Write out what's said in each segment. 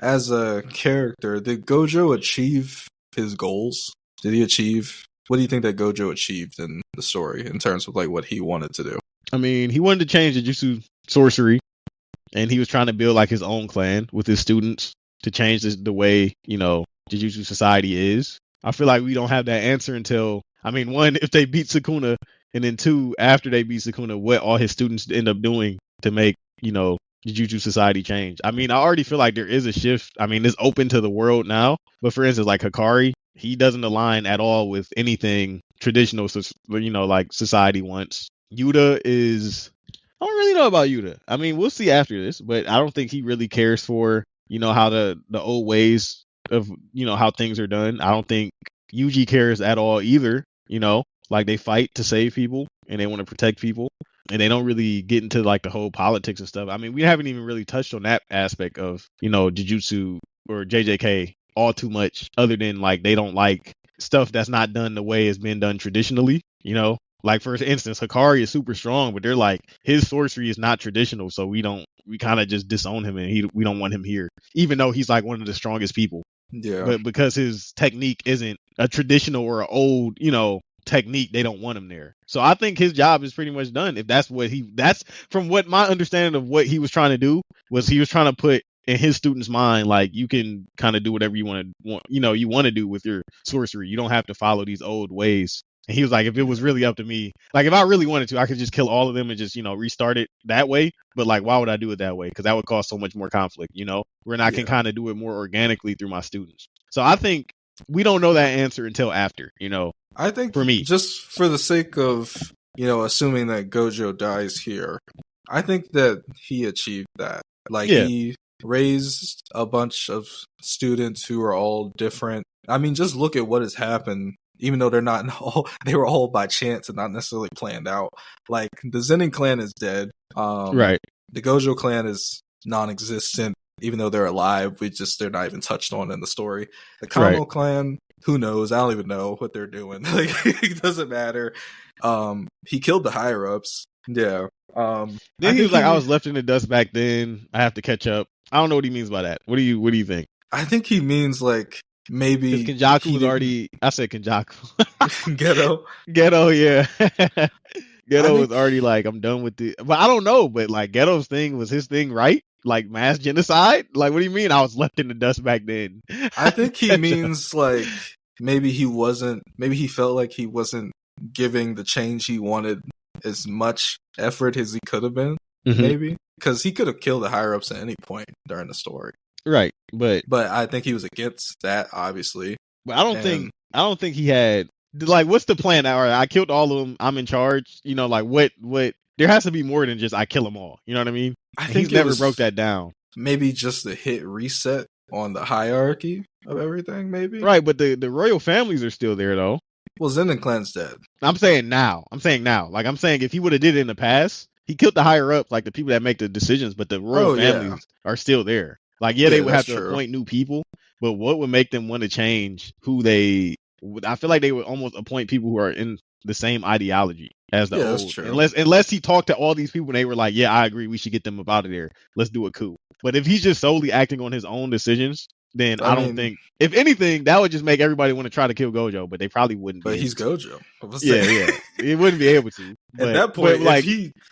as a character, did Gojo achieve his goals? Did he achieve? What do you think that Gojo achieved in the story in terms of like what he wanted to do? I mean, he wanted to change the jutsu sorcery, and he was trying to build like his own clan with his students to change the way, Jujutsu Society is. I feel like we don't have that answer until, I mean, one, if they beat Sukuna, and then two, after they beat Sukuna, what all his students end up doing to make, Jujutsu Society change. I mean, I already feel like there is a shift. I mean, it's open to the world now. But for instance, like Hikari, he doesn't align at all with anything traditional, like society wants. Yuta is, I don't really know about Yuta. I mean, we'll see after this, but I don't think he really cares for, how the old ways of, how things are done. I don't think Yuji cares at all either, like they fight to save people and they want to protect people, and they don't really get into like the whole politics and stuff. I mean, we haven't even really touched on that aspect of, Jujutsu or JJK all too much, other than like they don't like stuff that's not done the way it's been done traditionally, Like for instance, Hikari is super strong, but they're like his sorcery is not traditional, so we kind of just disown him, and we don't want him here, even though he's like one of the strongest people. Yeah. But because his technique isn't a traditional or an old, technique, they don't want him there. So I think his job is pretty much done. If that's from what my understanding of what he was trying to do was, he was trying to put in his students' mind, like, you can kind of do whatever you want to do with your sorcery. You don't have to follow these old ways. And he was like, if it was really up to me, like if I really wanted to, I could just kill all of them and just, restart it that way. But like, why would I do it that way? Because that would cause so much more conflict, when I can kind of do it more organically through my students. So I think we don't know that answer until after, I think for me, just for the sake of, assuming that Gojo dies here, I think that he achieved that. Like, he raised a bunch of students who are all different. I mean, just look at what has happened. Even though they were all by chance and not necessarily planned out. Like, the Zenin clan is dead. Right. The Gojo clan is non-existent, even though they're alive. They're not even touched on in the story. The Kamo clan, who knows? I don't even know what they're doing. Like, it doesn't matter. He killed the higher ups. Yeah. Then he was like, I was left in the dust back then. I have to catch up. I don't know what he means by that. What do you think? I think he means like, maybe Kenjaku was already. I said Kenjaku. Geto, yeah. Geto was already like, I'm done with it. But I don't know. But like, Geto's thing was his thing, right? Like mass genocide. Like, what do you mean? I was left in the dust back then. I think he means like maybe he wasn't. Maybe he felt like he wasn't giving the change he wanted as much effort as he could have been. Mm-hmm. Maybe because he could have killed the higher ups at any point during the story. Right, but I think he was against that, obviously. But I don't think he had, like, what's the plan? All right, I killed all of them. I'm in charge. Like what? There has to be more than just I kill them all. You know what I mean? I think he's never broke that down. Maybe just the hit reset on the hierarchy of everything. Maybe right, but the royal families are still there though. Well, Zenin clan's dead. I'm saying now. Like I'm saying if he would have did it in the past, he killed the higher up, like the people that make the decisions, but the royal families are still there. Like, they would have to appoint new people, but what would make them want to change who they... I feel like they would almost appoint people who are in the same ideology as the old. That's true. Unless he talked to all these people and they were like, yeah, I agree, we should get them up out of there. Let's do a coup. But if he's just solely acting on his own decisions, then I don't think... If anything, that would just make everybody want to try to kill Gojo, but they probably wouldn't. But he's Gojo. Yeah. He wouldn't be able to. At that point, like,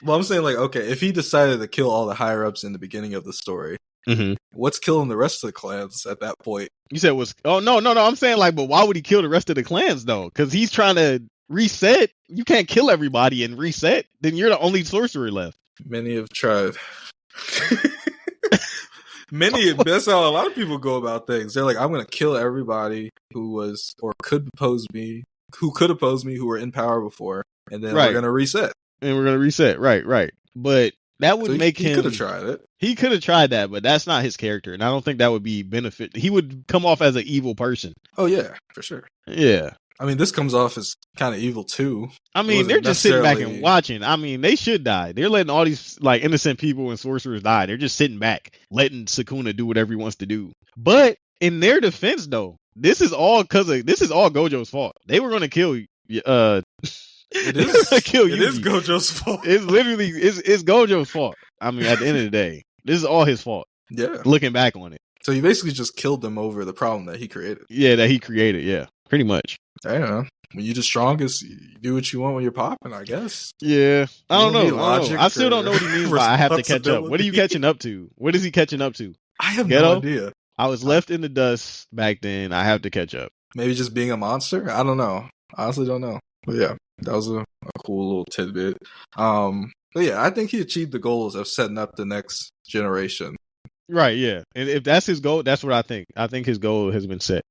I'm saying, like, okay, if he decided to kill all the higher-ups in the beginning of the story, mm-hmm. What's killing the rest of the clans at that point? You said no. I'm saying, like, but why would he kill the rest of the clans though? Because he's trying to reset. You can't kill everybody and reset. Then you're the only sorcerer left. Many have tried. That's how a lot of people go about things. They're like, I'm going to kill everybody who could oppose me, who were in power before, and then we're going to reset. Right. But that would make him... He could have tried it. He could have tried that, but that's not his character, and I don't think that would be benefit. He would come off as an evil person. Oh, yeah, for sure. Yeah. I mean, this comes off as kind of evil, too. I mean, they're just sitting back and watching. I mean, they should die. They're letting all these, like, innocent people and sorcerers die. They're just sitting back, letting Sukuna do whatever he wants to do. But in their defense, though, this is all Gojo's fault. They were going to kill It is Gojo's fault. It's literally it's Gojo's fault. I mean, at the end of the day, this is all his fault. Yeah. Looking back on it. So you basically just killed them over the problem that he created. Yeah, that he created. Yeah, pretty much. Damn. When you're the strongest, you do what you want when you're popping, I guess. Yeah, I don't know. I still don't or know what he means by I have to catch up. What are you catching up to? What is he catching up to? I have Ghetto? no idea. I was left in the dust back then. I have to catch up. Maybe just being a monster? I don't know. I honestly don't know. But yeah, that was a cool little tidbit. But yeah, I think he achieved the goals of setting up the next generation. Right, yeah. And if that's his goal, that's what I think. I think his goal has been set.